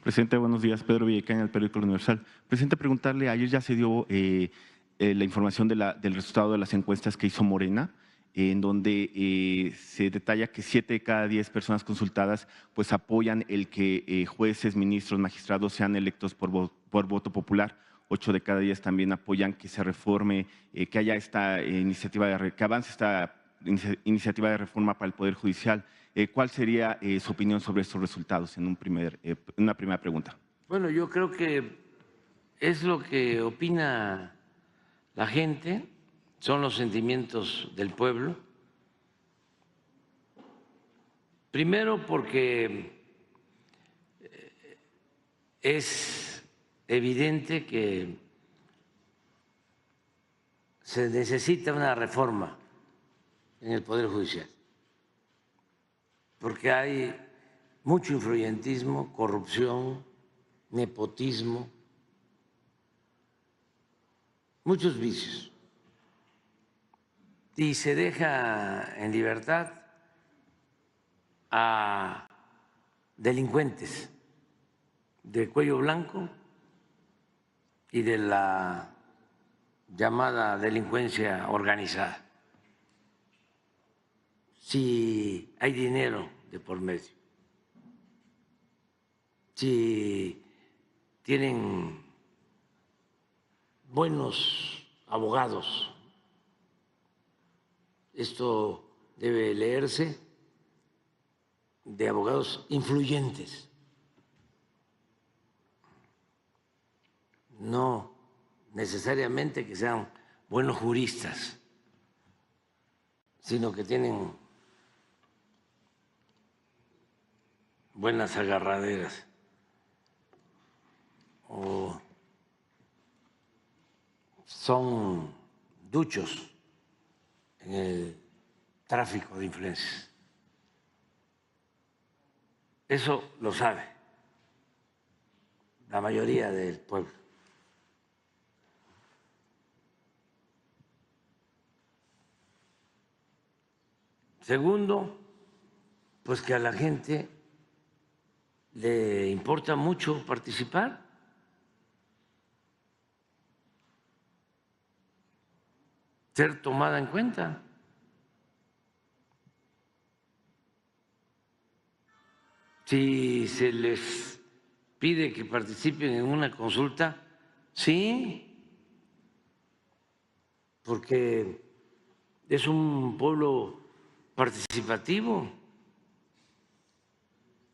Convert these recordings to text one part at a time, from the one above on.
Presidente, buenos días. Pedro Villacaña, del periódico El Universal. Presidente, preguntarle, ayer ya se dio la información del resultado de las encuestas que hizo Morena, en donde se detalla que 7 de cada 10 personas consultadas pues apoyan el que jueces, ministros, magistrados sean electos por voto popular. 8 de cada 10 también apoyan que se reforme, que haya esta que avance esta iniciativa de reforma para el Poder Judicial. ¿Cuál sería su opinión sobre estos resultados en una primera pregunta? Bueno, yo creo que es lo que opina la gente, son los sentimientos del pueblo. Primero porque es evidente que se necesita una reforma en el Poder Judicial, porque hay mucho influyentismo, corrupción, nepotismo, muchos vicios. Y se deja en libertad a delincuentes de cuello blanco y de la llamada delincuencia organizada. Si hay dinero de por medio, si tienen buenos abogados, esto debe leerse de abogados influyentes, no necesariamente que sean buenos juristas, sino que tienen buenas agarraderas o son duchos en el tráfico de influencias. Eso lo sabe la mayoría del pueblo. Segundo, pues que a la gente le importa mucho participar. Ser tomada en cuenta. Si se les pide que participen en una consulta, sí, porque es un pueblo participativo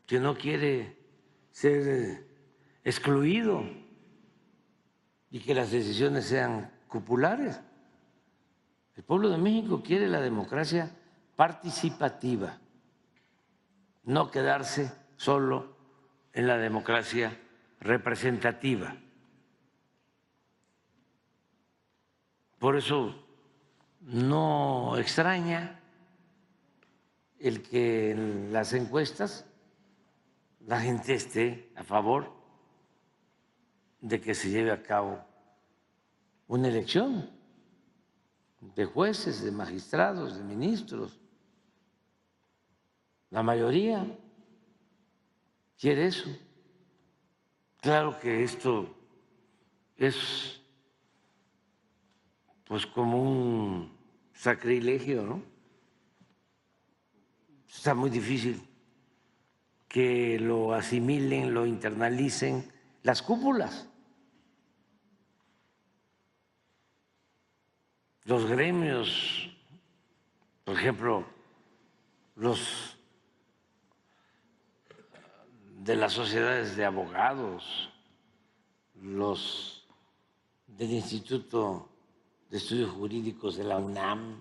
que no quiere ser excluido y que las decisiones sean populares. El pueblo de México quiere la democracia participativa, no quedarse solo en la democracia representativa. Por eso no extraña el que en las encuestas la gente esté a favor de que se lleve a cabo una elección de jueces, de magistrados, de ministros. La mayoría quiere eso. Claro que esto es pues como un sacrilegio, ¿no? Está muy difícil que lo asimilen, lo internalicen las cúpulas, los gremios, por ejemplo, los de las sociedades de abogados, los del Instituto de Estudios Jurídicos de la UNAM.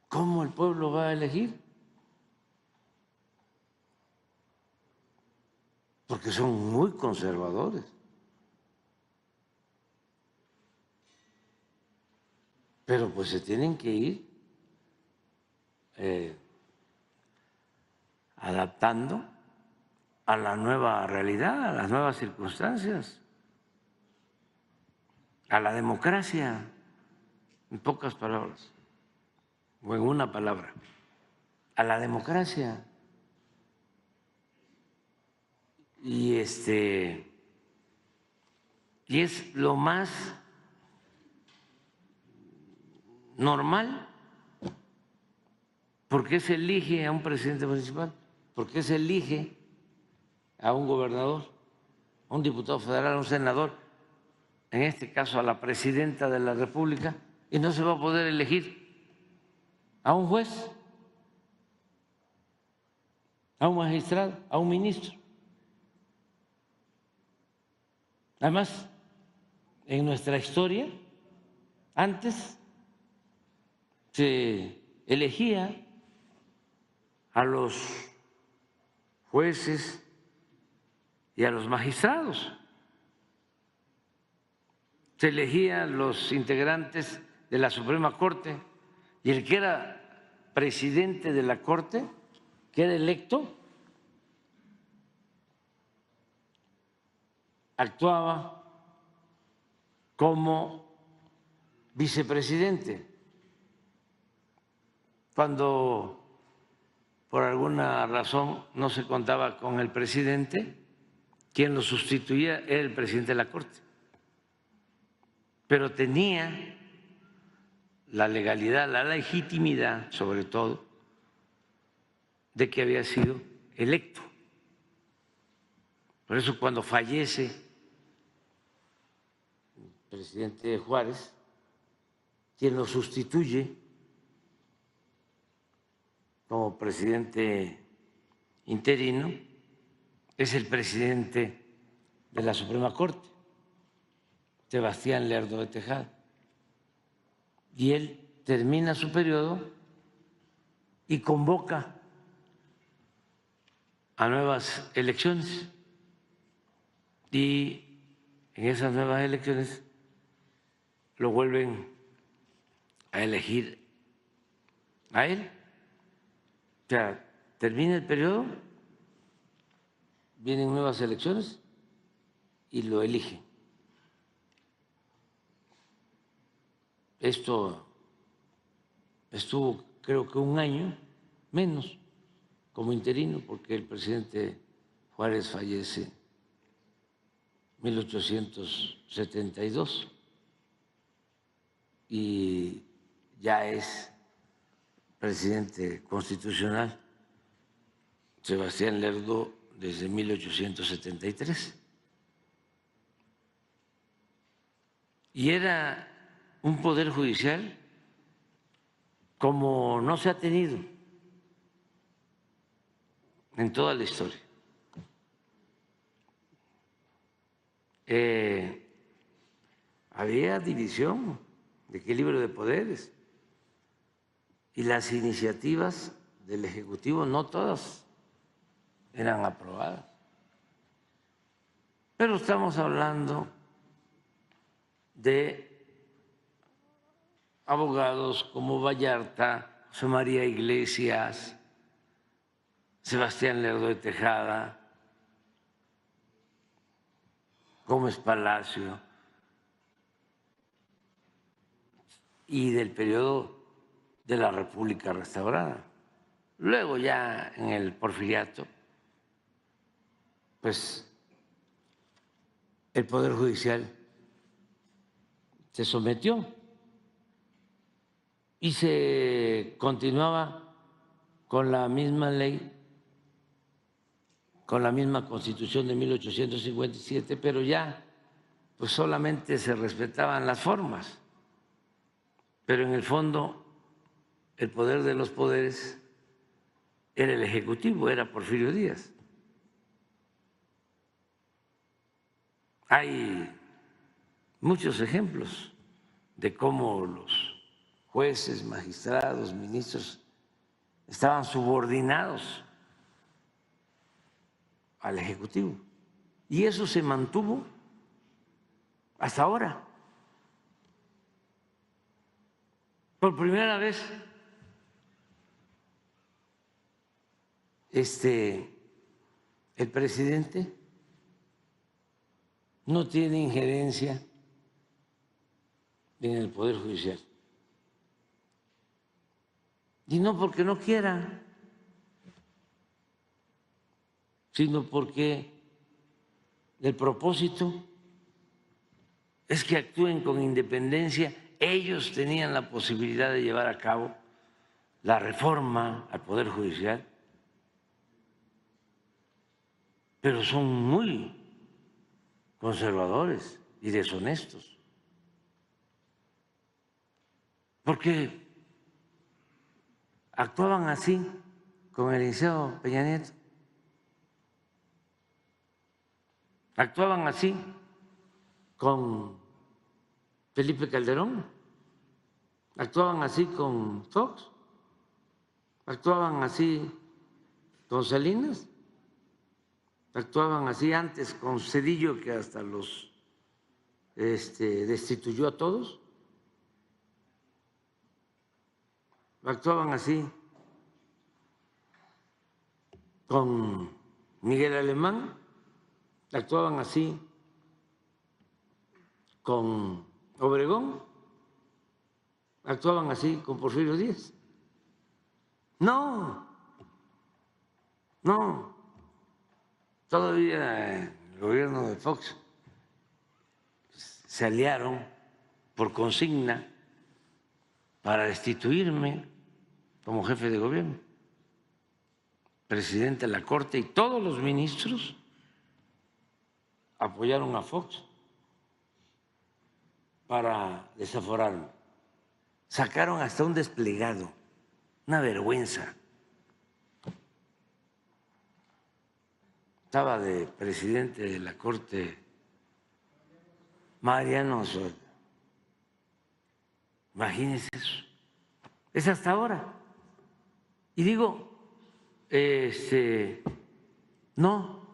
¿Cómo el pueblo va a elegir? Porque son muy conservadores. Pero pues se tienen que ir adaptando a la nueva realidad, a las nuevas circunstancias, a la democracia, en pocas palabras, o en una palabra, a la democracia. y y es lo más normal. ¿Por qué se elige a un presidente municipal? ¿Por qué se elige a un gobernador, a un diputado federal, a un senador, en este caso a la presidenta de la República, y no se va a poder elegir a un juez, a un magistrado, a un ministro? Además, en nuestra historia, antes se elegía a los jueces y a los magistrados, se elegían los integrantes de la Suprema Corte, y el que era presidente de la Corte, que era electo, actuaba como vicepresidente. Cuando por alguna razón no se contaba con el presidente, quien lo sustituía era el presidente de la Corte, pero tenía la legalidad, la legitimidad, sobre todo, de que había sido electo. Por eso cuando fallece el presidente Juárez, quien lo sustituye como presidente interino es el presidente de la Suprema Corte, Sebastián Lerdo de Tejada, y él termina su periodo y convoca a nuevas elecciones, y en esas nuevas elecciones lo vuelven a elegir a él. O sea, termina el periodo, vienen nuevas elecciones y lo eligen. Esto estuvo, creo que un año menos como interino, porque el presidente Juárez fallece en 1872 y ya es presidente constitucional Sebastián Lerdo desde 1873. Y era un poder judicial como no se ha tenido en toda la historia. Había división de equilibrio de poderes y las iniciativas del Ejecutivo no todas eran aprobadas. Pero estamos hablando de abogados como Vallarta, José María Iglesias, Sebastián Lerdo de Tejada, Gómez Palacio, y del periodo de la República restaurada. Luego ya en el Porfiriato, pues el Poder Judicial se sometió y se continuaba con la misma ley, con la misma Constitución de 1857, pero ya pues solamente se respetaban las formas, pero en el fondo el poder de los poderes era el Ejecutivo, era Porfirio Díaz. Hay muchos ejemplos de cómo los jueces, magistrados, ministros estaban subordinados al Ejecutivo, y eso se mantuvo hasta ahora. Por primera vez el presidente no tiene injerencia en el Poder Judicial. Y no porque no quiera, sino porque el propósito es que actúen con independencia. Ellos tenían la posibilidad de llevar a cabo la reforma al Poder Judicial, pero son muy conservadores y deshonestos, porque actuaban así con Eliseo Peña Nieto, actuaban así con Felipe Calderón, actuaban así con Fox, actuaban así con Salinas, actuaban así antes con Zedillo, que hasta los destituyó a todos, actuaban así con Miguel Alemán, actuaban así con Obregón, actuaban así con Porfirio Díaz. No, todavía el gobierno de Fox se aliaron por consigna para destituirme como jefe de gobierno, presidente de la Corte, y todos los ministros apoyaron a Fox para desaforarme. Sacaron hasta un desplegado, una vergüenza. Estaba de presidente de la Corte Mariano Osorio. Imagínense eso. Es hasta ahora. Y digo, no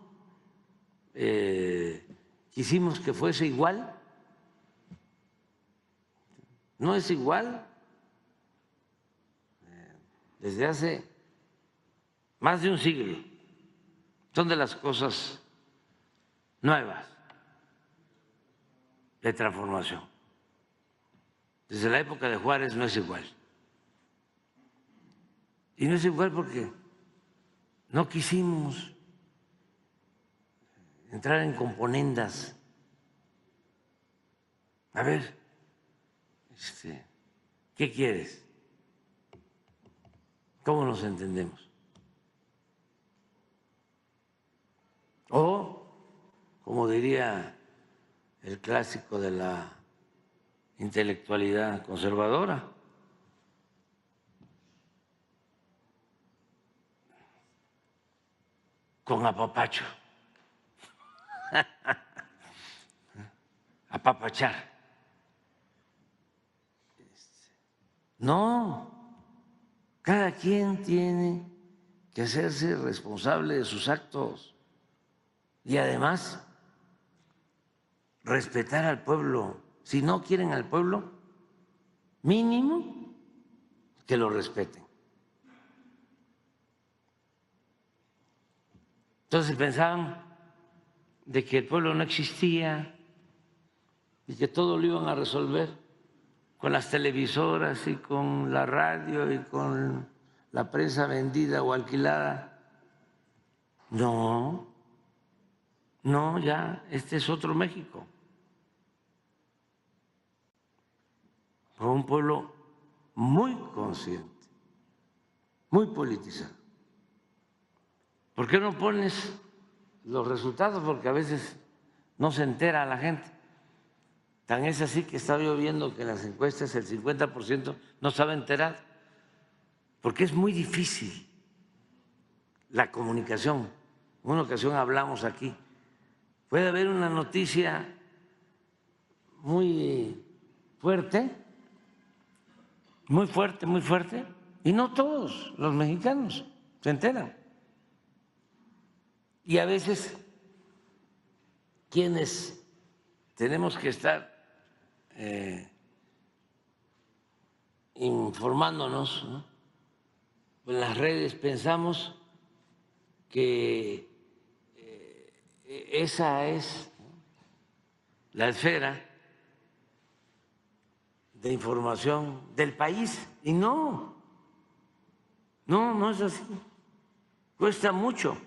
quisimos que fuese igual. No es igual. Desde hace más de un siglo son de las cosas nuevas de transformación. Desde la época de Juárez no es igual. Y no es igual porque no quisimos entrar en componendas. A ver, ¿qué quieres? ¿Cómo nos entendemos? O, como diría el clásico de la intelectualidad conservadora, con apapacho, apapachar. No, cada quien tiene que hacerse responsable de sus actos y además respetar al pueblo. Si no quieren al pueblo, mínimo que lo respeten. Entonces pensaban de que el pueblo no existía y que todo lo iban a resolver con las televisoras y con la radio y con la prensa vendida o alquilada. No, ya, este es otro México. Fue un pueblo muy consciente, muy politizado. ¿Por qué no pones los resultados? Porque a veces no se entera la gente. Tan es así que estaba yo viendo que en las encuestas el 50% no estaba enterado, porque es muy difícil la comunicación. En una ocasión hablamos aquí, puede haber una noticia muy fuerte, y no todos los mexicanos se enteran. Y a veces quienes tenemos que estar informándonos, ¿no?, en las redes, pensamos que esa es la esfera de información del país. Y no es así. Cuesta mucho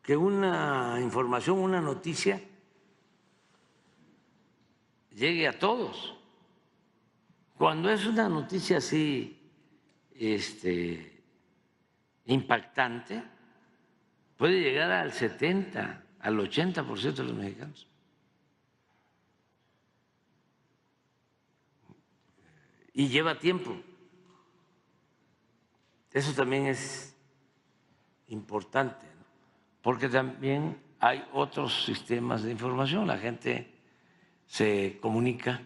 que una información, una noticia llegue a todos. Cuando es una noticia así impactante, puede llegar al 70, al 80% de los mexicanos. Y lleva tiempo. Eso también es importante, ¿no? Porque también hay otros sistemas de información. La gente se comunica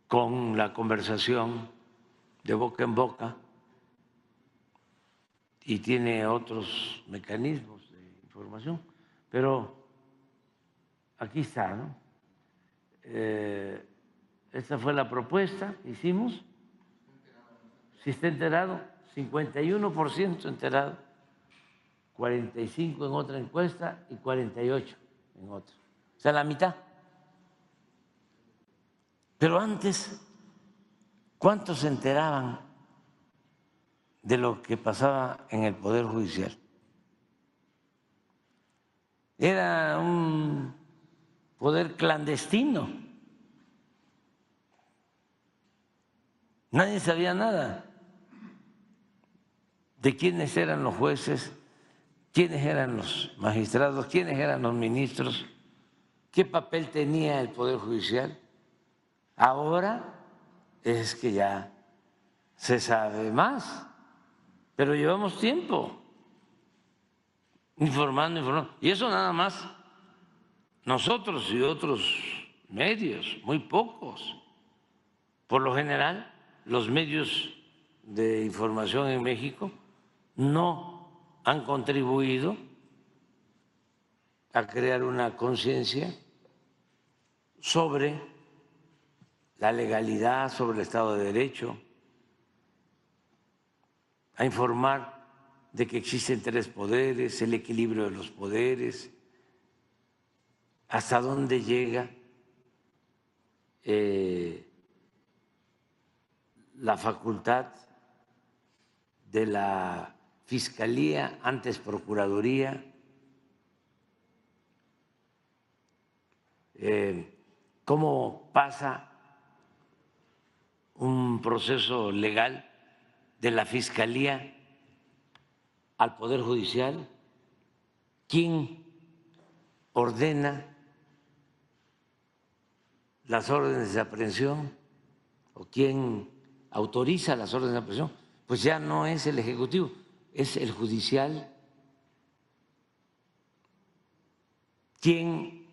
con la conversación de boca en boca y tiene otros mecanismos de información. Pero aquí está, ¿no? Esta fue la propuesta que hicimos. Si está enterado, 51% enterado, 45% en otra encuesta y 48% en otra. O sea, la mitad. Pero antes, ¿cuántos se enteraban de lo que pasaba en el Poder Judicial? Era un poder clandestino. Nadie sabía nada de quiénes eran los jueces, quiénes eran los magistrados, quiénes eran los ministros, qué papel tenía el Poder Judicial. Ahora es que ya se sabe más, pero llevamos tiempo informando. Y eso nada más nosotros y otros medios, muy pocos. Por lo general, los medios de información en México no han contribuido a crear una conciencia sobre la legalidad, sobre el Estado de Derecho, a informar de que existen tres poderes, el equilibrio de los poderes, hasta dónde llega la facultad de la Fiscalía, antes Procuraduría, cómo pasa un proceso legal de la Fiscalía al Poder Judicial, quién ordena las órdenes de aprehensión o quién autoriza las órdenes de aprehensión, pues ya no es el Ejecutivo, es el Judicial. ¿Quién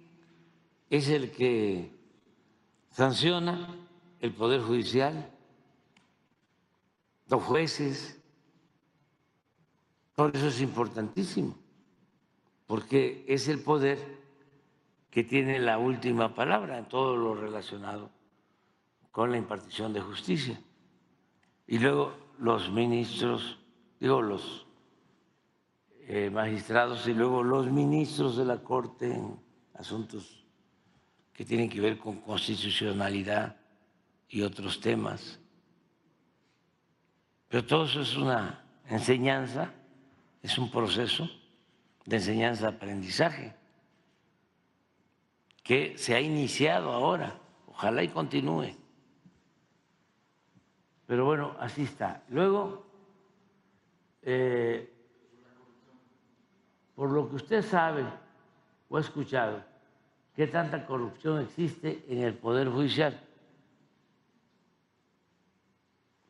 es el que sanciona? El Poder Judicial, los jueces. Por eso es importantísimo, porque es el poder que tiene la última palabra en todo lo relacionado con la impartición de justicia. Y luego los ministros, los magistrados y luego los ministros de la Corte en asuntos que tienen que ver con constitucionalidad y otros temas. Pero todo eso es una enseñanza, es un proceso de enseñanza-aprendizaje que se ha iniciado ahora, ojalá y continúe. Pero bueno, así está. Luego, por lo que usted sabe o ha escuchado, ¿qué tanta corrupción existe en el Poder Judicial?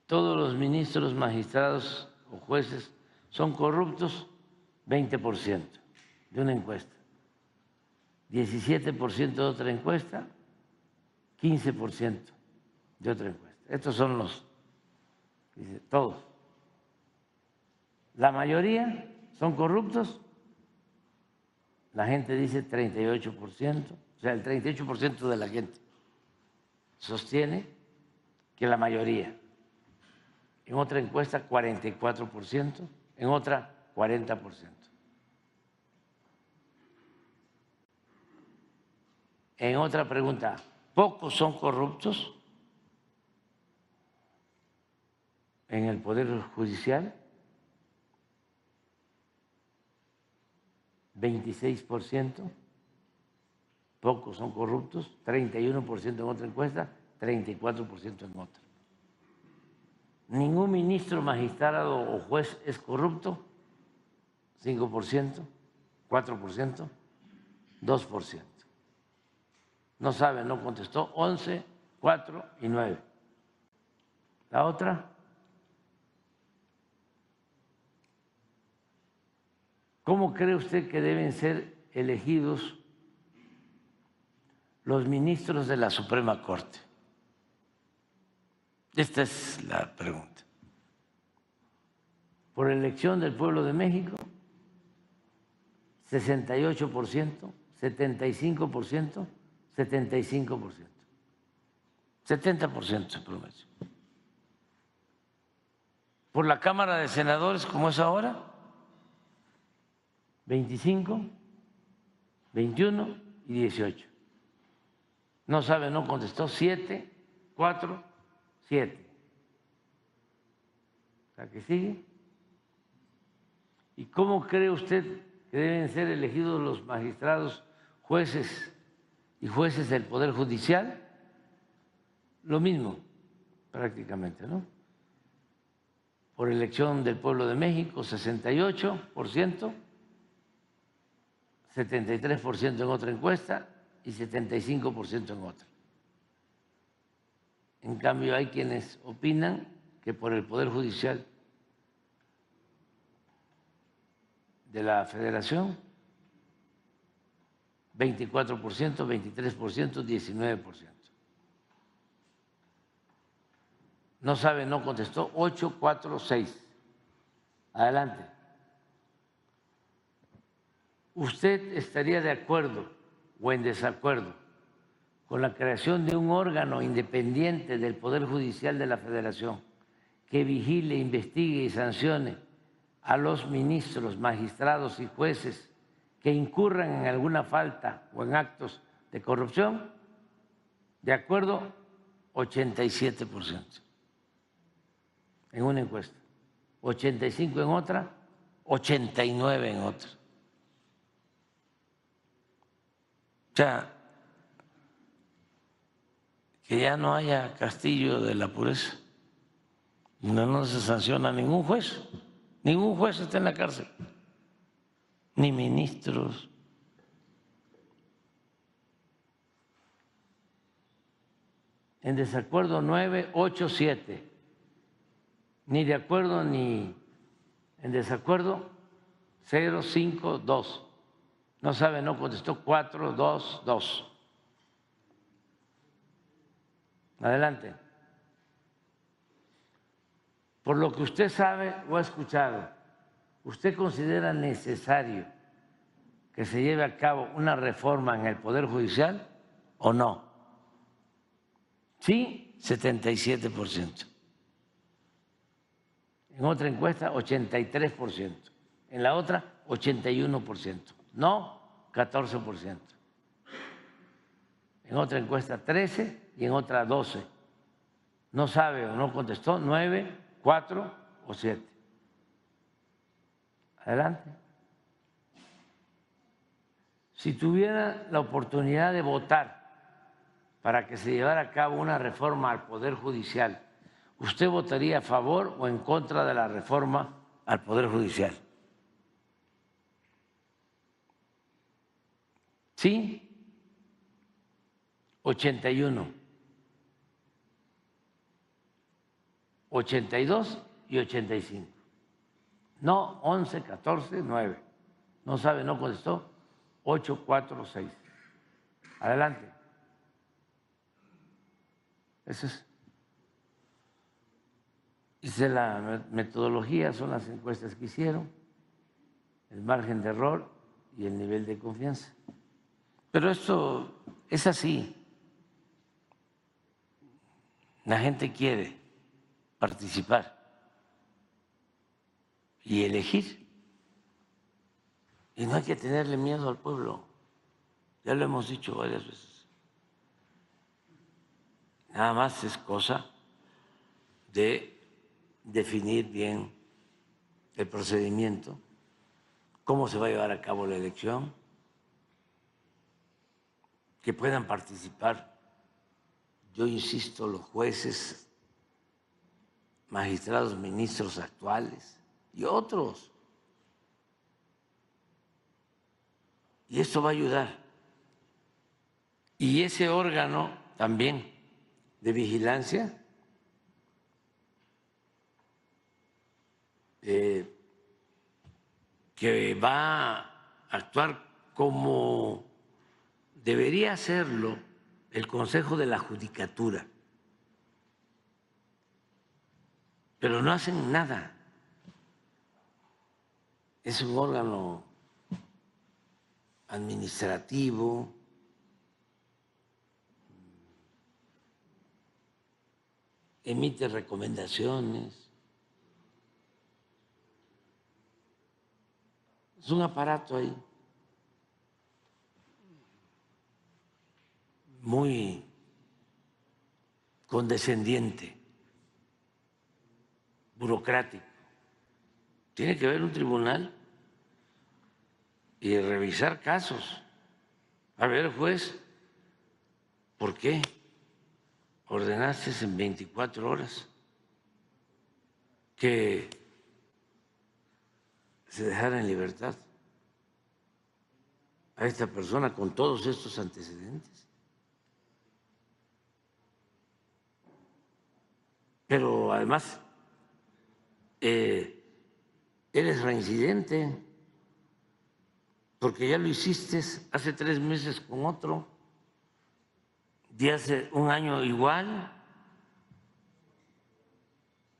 Todos los ministros, magistrados o jueces son corruptos, 20% de una encuesta, 17% de otra encuesta, 15% de otra encuesta. Estos son los, todos. La mayoría son corruptos, la gente dice 38%, o sea, el 38% de la gente sostiene que la mayoría. En otra encuesta 44%, en otra 40%. En otra pregunta, ¿pocos son corruptos en el Poder Judicial? 26%, pocos son corruptos, 31% en otra encuesta, 34% en otra. Ningún ministro, magistrado o juez es corrupto, 5%, 4%, 2%. No sabe, no contestó, 11, 4 y 9. La otra, ¿cómo cree usted que deben ser elegidos los ministros de la Suprema Corte? Esta es la pregunta. Por elección del pueblo de México, 68%, 75%, 75%. 70% se promedio. Por la Cámara de Senadores, como es ahora, 25, 21 y 18. No sabe, no contestó, 7, 4, 7. ¿La que sigue? ¿Y cómo cree usted que deben ser elegidos los magistrados, jueces y jueces del Poder Judicial? Lo mismo, prácticamente, ¿no? Por elección del pueblo de México, 68%, 73% en otra encuesta y 75% en otra. En cambio, hay quienes opinan que por el Poder Judicial de la Federación, 24%, 23%, 19%. No sabe, no contestó, 8, 4, 6. Adelante. ¿Usted estaría de acuerdo o en desacuerdo con la creación de un órgano independiente del Poder Judicial de la Federación que vigile, investigue y sancione a los ministros, magistrados y jueces que incurran en alguna falta o en actos de corrupción? De acuerdo, 87%. En una encuesta, 85 en otra, 89 en otra. O sea, que ya no haya castillo de la pureza. No se sanciona a ningún juez. Ningún juez está en la cárcel. Ni ministros. En desacuerdo 9, 8, 7. Ni de acuerdo ni en desacuerdo 0, 5, 2. No sabe, no contestó 4, 2, 2. Adelante. Por lo que usted sabe o ha escuchado, ¿usted considera necesario que se lleve a cabo una reforma en el Poder Judicial o no? Sí, 77%. En otra encuesta, 83%. En la otra, 81%. No, 14%. En otra encuesta, 13% y en otra, 12%. No sabe o no contestó, 9%, 4% o 7%. Adelante. Si tuviera la oportunidad de votar para que se llevara a cabo una reforma al Poder Judicial, ¿usted votaría a favor o en contra de la reforma al Poder Judicial? Sí, 81, 82 y 85. No, 11, 14, 9. No sabe, no contestó, 8, 4, 6. Adelante. Eso es. Dice la metodología, son las encuestas que hicieron, el margen de error y el nivel de confianza. Pero esto es así. La gente quiere participar y elegir. Y no hay que tenerle miedo al pueblo. Ya lo hemos dicho varias veces. Nada más es cosa de definir bien el procedimiento cómo se va a llevar a cabo la elección, que puedan participar, yo insisto, los jueces, magistrados, ministros actuales y otros. Y esto va a ayudar. Y ese órgano también de vigilancia que va a actuar como debería hacerlo el Consejo de la Judicatura, pero no hacen nada. Es un órgano administrativo, emite recomendaciones. Es un aparato ahí muy condescendiente, burocrático. Tiene que haber un tribunal y revisar casos. A ver, juez, ¿por qué ordenaste en 24 horas que se dejara en libertad a esta persona con todos estos antecedentes? Pero además, eres reincidente, porque ya lo hiciste hace 3 meses con otro, y hace 1 año igual,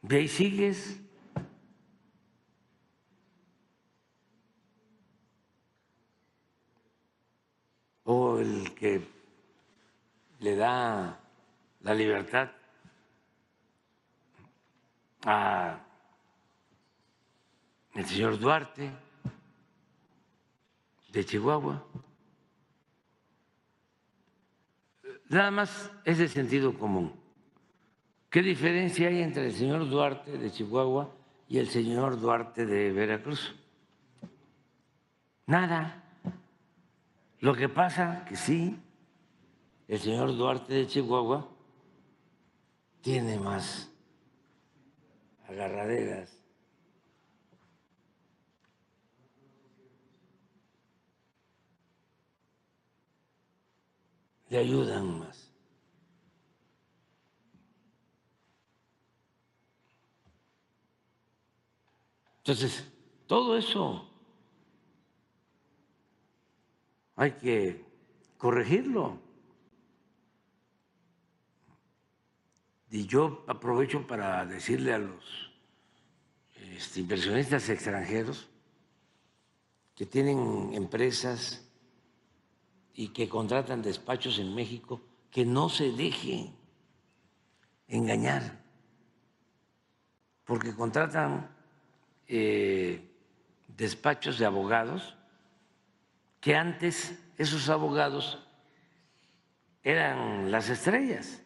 de ahí sigues. O el que le da la libertad a el señor Duarte de Chihuahua. Nada más es de sentido común. ¿Qué diferencia hay entre el señor Duarte de Chihuahua y el señor Duarte de Veracruz? Nada. Lo que pasa que sí, el señor Duarte de Chihuahua tiene más agarraderas. Le ayudan más. Entonces, todo eso hay que corregirlo. Y yo aprovecho para decirle a los inversionistas extranjeros que tienen empresas y que contratan despachos en México, que no se dejen engañar, porque contratan despachos de abogados que antes esos abogados eran las estrellas,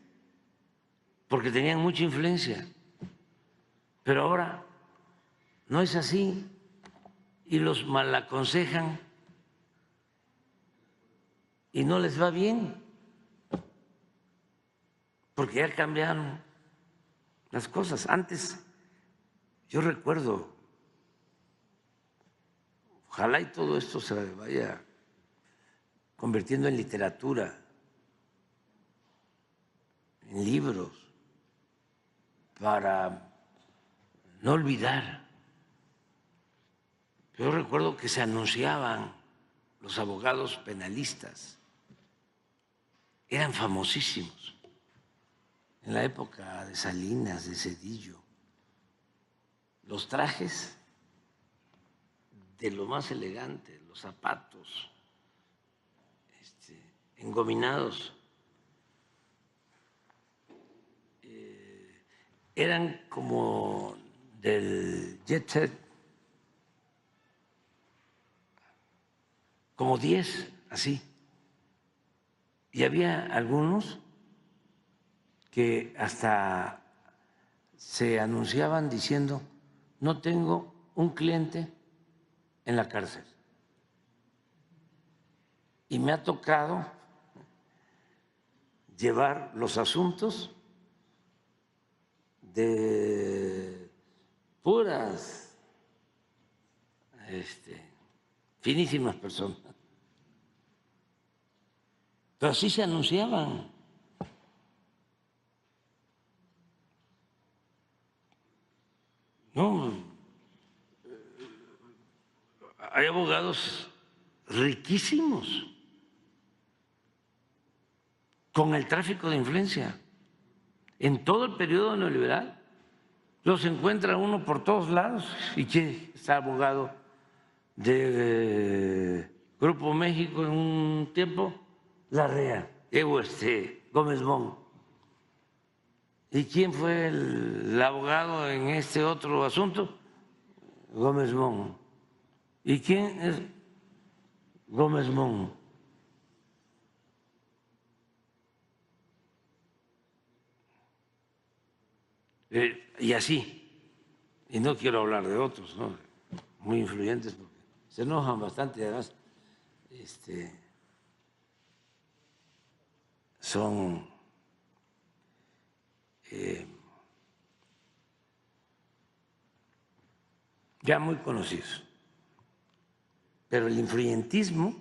porque tenían mucha influencia, pero ahora no es así y los malaconsejan y no les va bien, porque ya cambiaron las cosas. Antes, yo recuerdo, ojalá y todo esto se vaya convirtiendo en literatura, en libros, para no olvidar. Yo recuerdo que se anunciaban los abogados penalistas, eran famosísimos en la época de Salinas, de Zedillo. Los trajes de lo más elegante, los zapatos engominados, eran como del jet set, como 10, así. Y había algunos que hasta se anunciaban diciendo: no tengo un cliente en la cárcel. Y me ha tocado llevar los asuntos de puras, finísimas personas. Pero así se anunciaban. No, hay abogados riquísimos con el tráfico de influencia. En todo el periodo neoliberal los encuentra uno por todos lados. ¿Y quién es abogado de Grupo México en un tiempo? Larrea, Gómez Mon. ¿Y quién fue el abogado en este otro asunto? Gómez Mon. ¿Y quién es Gómez Mon? Y así, y no quiero hablar de otros, ¿no? Muy influyentes, porque se enojan bastante, además son ya muy conocidos. Pero el influyentismo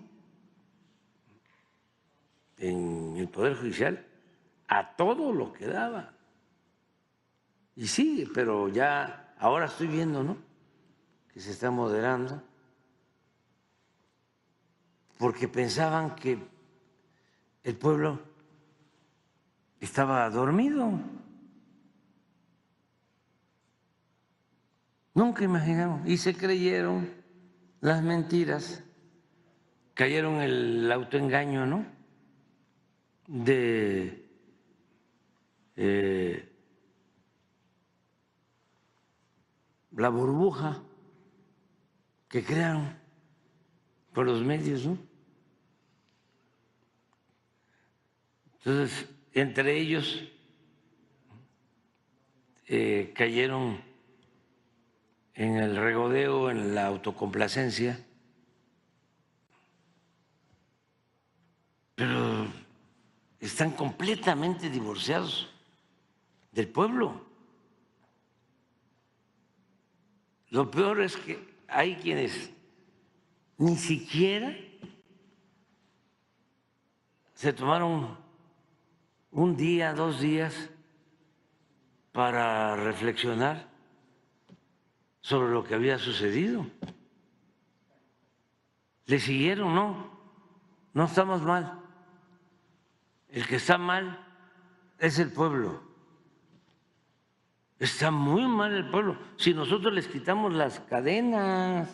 en el Poder Judicial a todo lo que daba. Y sigue, pero ya ahora estoy viendo, ¿no?, que se está moderando, porque pensaban que el pueblo estaba dormido. Nunca imaginaron y se creyeron las mentiras, cayeron en el autoengaño, ¿no?, de la burbuja que crearon por los medios, ¿no? Entonces, entre ellos cayeron en el regodeo, en la autocomplacencia, pero están completamente divorciados del pueblo. Lo peor es que hay quienes ni siquiera se tomaron un día, 2 días para reflexionar sobre lo que había sucedido. Le siguieron, no estamos mal. El que está mal es el pueblo. Está muy mal el pueblo. Si nosotros les quitamos las cadenas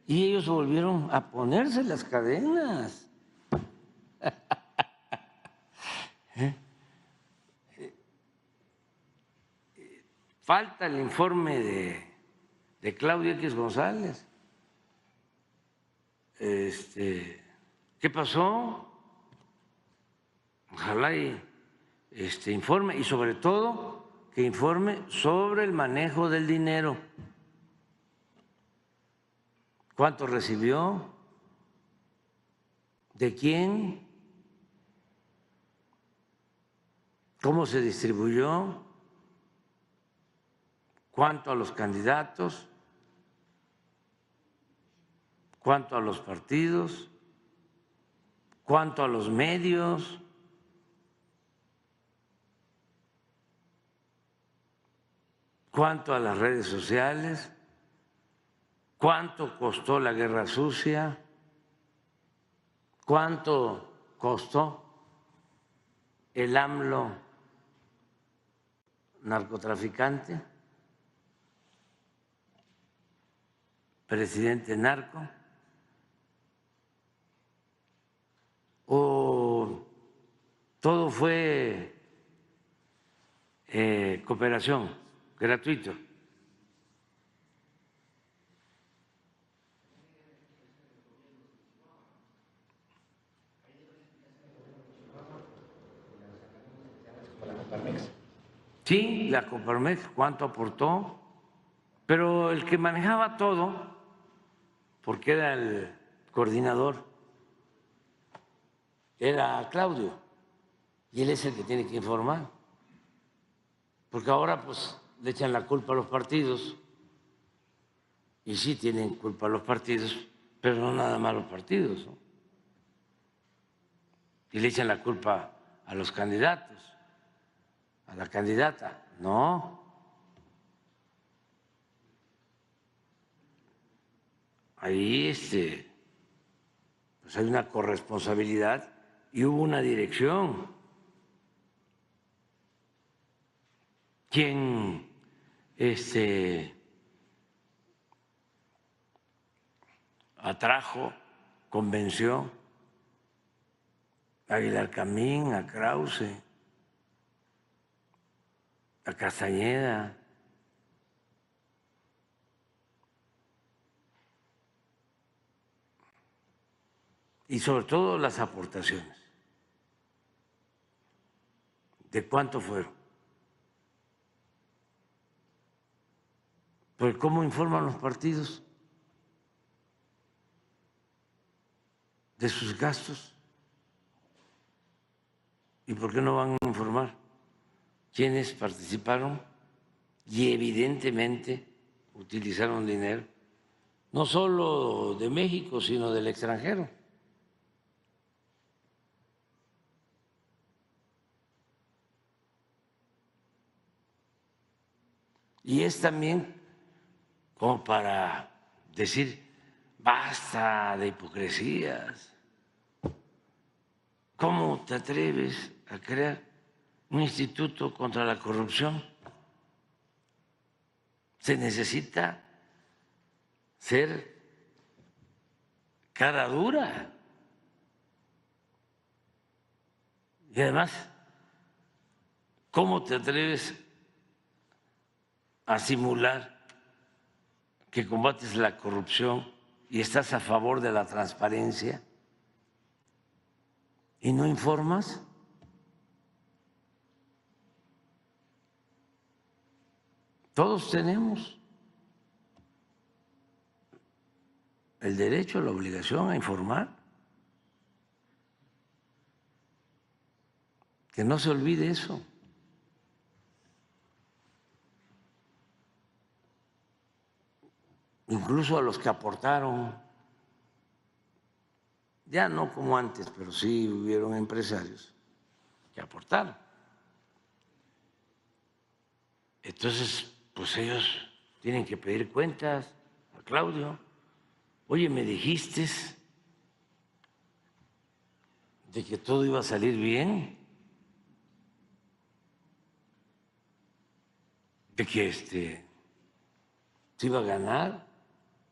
y ellos volvieron a ponerse las cadenas. Falta el informe de Claudia X González. ¿Qué pasó? Ojalá informe, y sobre todo que informe sobre el manejo del dinero. ¿Cuánto recibió? ¿De quién? ¿Cómo se distribuyó? ¿Cuánto a los candidatos? ¿Cuánto a los partidos? ¿Cuánto a los medios? ¿Cuánto a las redes sociales? ¿Cuánto costó la guerra sucia? ¿Cuánto costó el AMLO narcotraficante, presidente narco? ¿O todo fue cooperación, gratuito? Sí, la Coparmex, ¿cuánto aportó? Pero el que manejaba todo porque era el coordinador, era Claudio, y él es el que tiene que informar, porque ahora pues le echan la culpa a los partidos, y sí tienen culpa los partidos, pero no nada más los partidos, ¿no? Y le echan la culpa a los candidatos, a la candidata, no. Ahí pues hay una corresponsabilidad y hubo una dirección. Quien atrajo, convenció a Aguilar Camín, a Krause, a Castañeda, y sobre todo las aportaciones. ¿De cuánto fueron? Pues ¿cómo informan los partidos de sus gastos? ¿Y por qué no van a informar quiénes participaron y evidentemente utilizaron dinero, no solo de México, sino del extranjero? Y es también como para decir, basta de hipocresías. ¿Cómo te atreves a crear un instituto contra la corrupción? Se necesita ser cara dura. Y además, ¿cómo te atreves a simular que combates la corrupción y estás a favor de la transparencia y no informas? Todos tenemos el derecho, la obligación a informar. Que no se olvide eso. Incluso a los que aportaron, ya no como antes, pero sí hubieron empresarios que aportaron. Entonces, pues ellos tienen que pedir cuentas a Claudio. Oye, me dijiste de que todo iba a salir bien, de que se iba a ganar.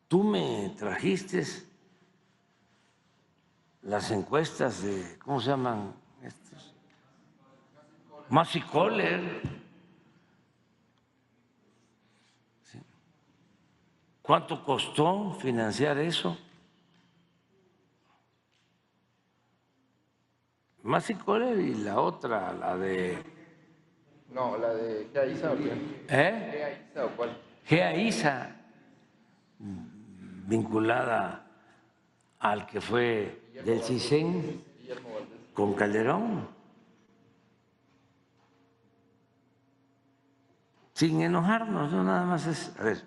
Tú me trajiste las encuestas de, ¿cómo se llaman estos? Massey Coller. ¿Sí? ¿Cuánto costó financiar eso? Massey Coller y la otra, la de... No, la de GEAISA o qué? ¿GEAISA o cuál? GEAISA, vinculada al que fue del CISEN con Calderón. Sin enojarnos, no nada más es, a ver,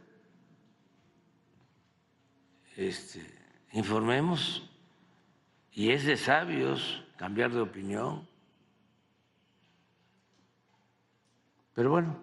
informemos, y es de sabios cambiar de opinión. Pero bueno,